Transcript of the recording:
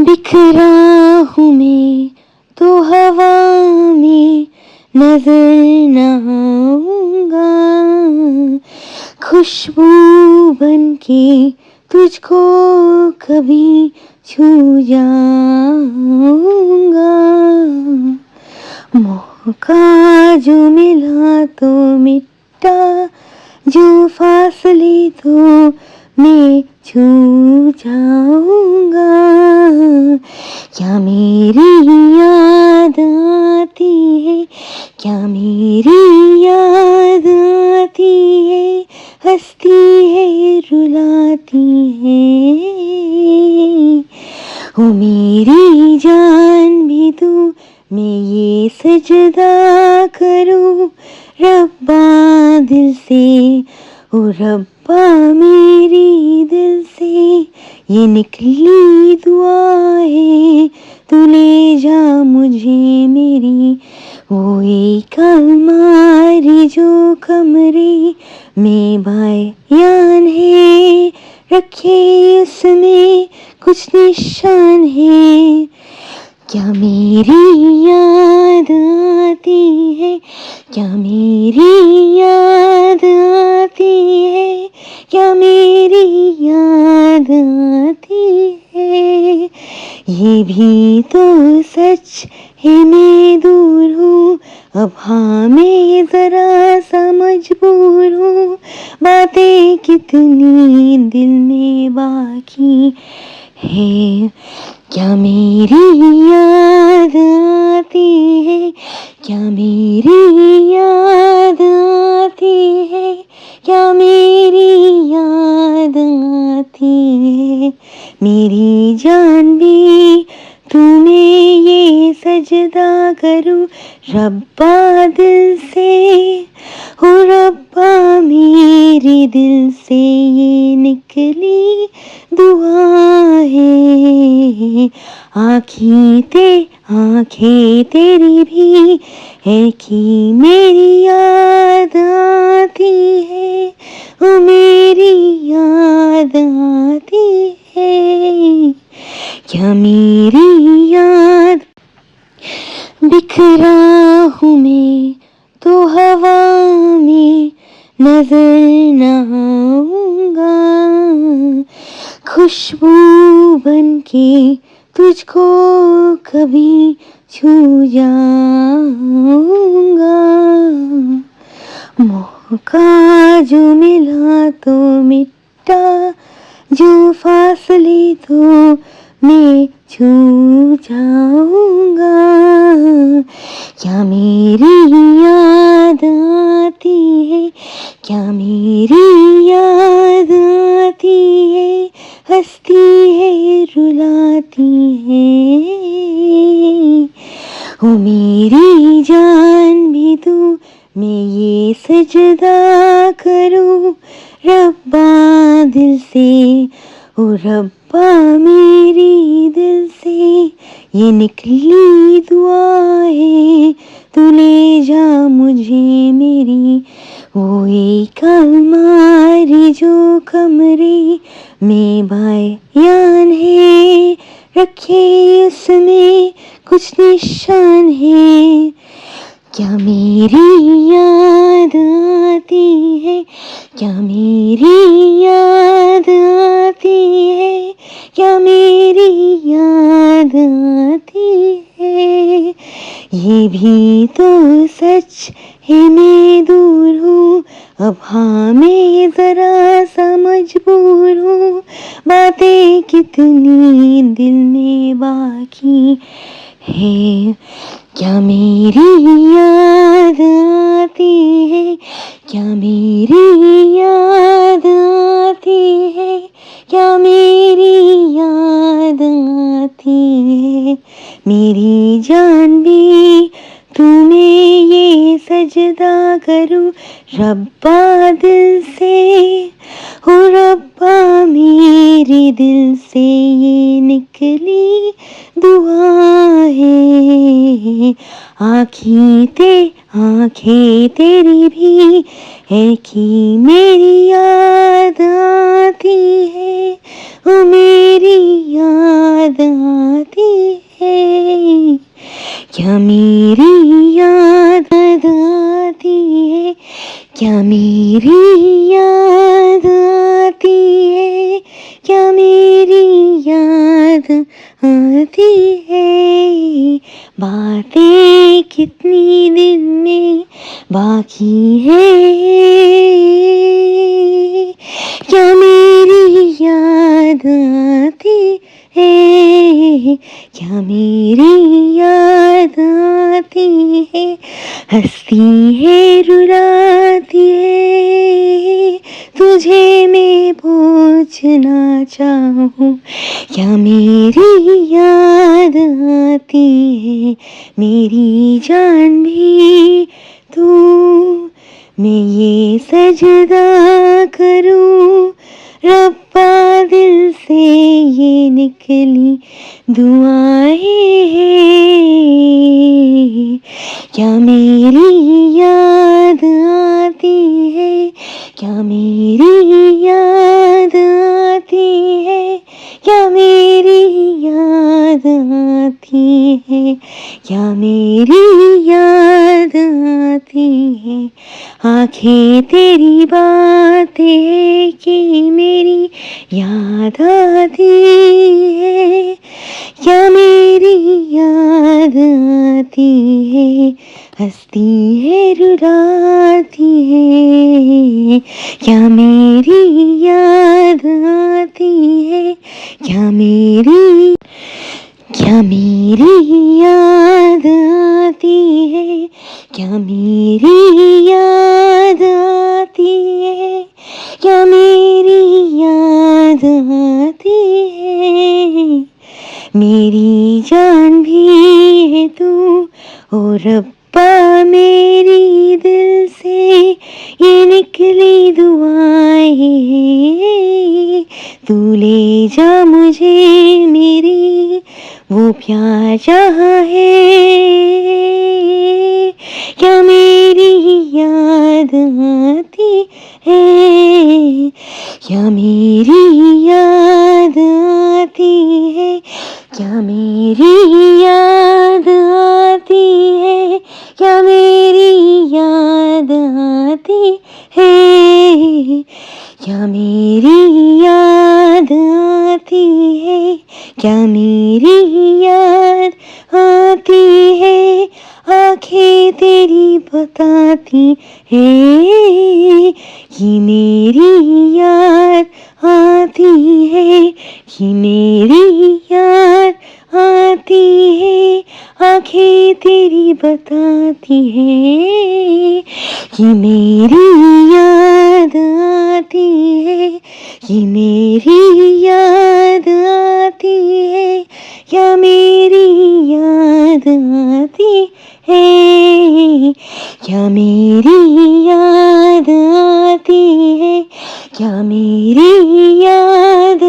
बिखरा हूँ मैं तो हवा में नजर न आऊंगा, खुशबू बन के तुझको कभी छू जाऊंगा। मौका जो मिला तो मिटा, जो फासले तो मैं छू जाऊंगा। क्या मेरी याद आती है, क्या मेरी याद आती है, हंसती है रुलाती है। ओ मेरी जान भी तू, मैं ये सजदा करूं रब्बा दिल से। ओ रब्बा मेरी दिल से ये निकली दुआ है, तू ले जा मुझे मेरी वो एक अलमारी जो कमरे में बयान है, रखे उसमें कुछ निशान है। क्या मेरी याद आती है, क्या मेरी याद आती है, क्या मेरी याद आती है। ये भी तो सच है मैं दूर हूँ, अब हाँ मैं जरा सा मजबूर हूँ। बातें कितनी दिल में बाकी है। क्या मेरी याद आती है, क्या मेरी याद आती है, क्या मेरी याद आती है। मेरी जान भी तुम्हें ये सजदा करूं रब्बा दिल से। हो रब्बा मेरे दिल से ये निकली दुआ है। आँखें तेरी भी है कि मेरी याद आती है, ओ मेरी याद आती है। क्या मेरी याद बिखरा हूँ मैं तो हवा में नजर न आऊंगा, खुशबू बन के तुझको कभी छू जाऊंगा। मौका जो मिला तो मिटा, जो फासले तो मैं छू जाऊंगा। क्या मेरी याद आती है, क्या मेरी याद आती है, हंसती है रुलाती है। ओ मेरी जान भी तू, मैं ये सजदा करूं रब्बा दिल से। ओ रब्बा मेरी दिल से ये निकली दुआ है, तू ले जा मुझे मेरी वो एक अलमारी जो कमरे में बयान है, रखे उसमें कुछ निशान है। क्या मेरी याद आती है, क्या मेरी याद आती है, क्या मेरी याद आती है। ये भी तो सच है मैं दूर हूँ, अब हाँ मैं जरा सा मजबूर हूँ। बातें कितनी दिल में बाकी है। क्या मेरी याद आती है, क्या मेरी याद आती है, क्या मेरी याद आती है। मेरी जान भी तुम्हें ये सजदा करूं रब्बा दिल से। हो रब्बा मेरे दिल से ये निकली दुआ है। आँखें तेरी भी है कि मेरी याद आती है, ओ मेरी याद आती आती है, क्या मेरी याद आती है, क्या मेरी याद आती है, क्या मेरी याद आती है। बातें कितनी दिन में बाकी है, क्या मेरी याद आती है, क्या मेरी याद आती है। हंसती है रुलाती है, तुझे मैं पूछना चाहूँ, क्या मेरी याद आती है, मेरी जान भी तू। मैं ये सजदा करूँ रब्बा, दिल से ये निकली दुआएं हैं, क्या मेरी याद आती है, क्या मेरी याद आती है, क्या मेरी याद आती है, क्या मेरी याद आती है। आंखें तेरी बातें की मेरी याद आती है, क्या मेरी याद आती है। हंसती है रुलाती है, क्या मेरी याद आती है, क्या मेरी याद आती है, क्या मेरी याद आती है, क्या मेरी याद आती है। मेरी जान भी है तू, ओ रब्बा मेरी दिल से ये निकली दुआएं हैं। तू ले जा मुझे मेरी वो प्यार जहाँ है, क्या मेरी याद आती है, क्या मेरी याद आती है, क्या मेरी याद आती है, क्या मेरी याद आती है, क्या मेरी याद आती है, क्या मेरी याद आती है। आंखें तेरी बताती है कि मेरी याद आती है, कि मेरी याद आती है। आंखें तेरी बताती है कि मेरी याद आती है, कि मेरी याद आती है, क्या मेरी याद आती है, क्या मेरी याद आती है, क्या मेरी याद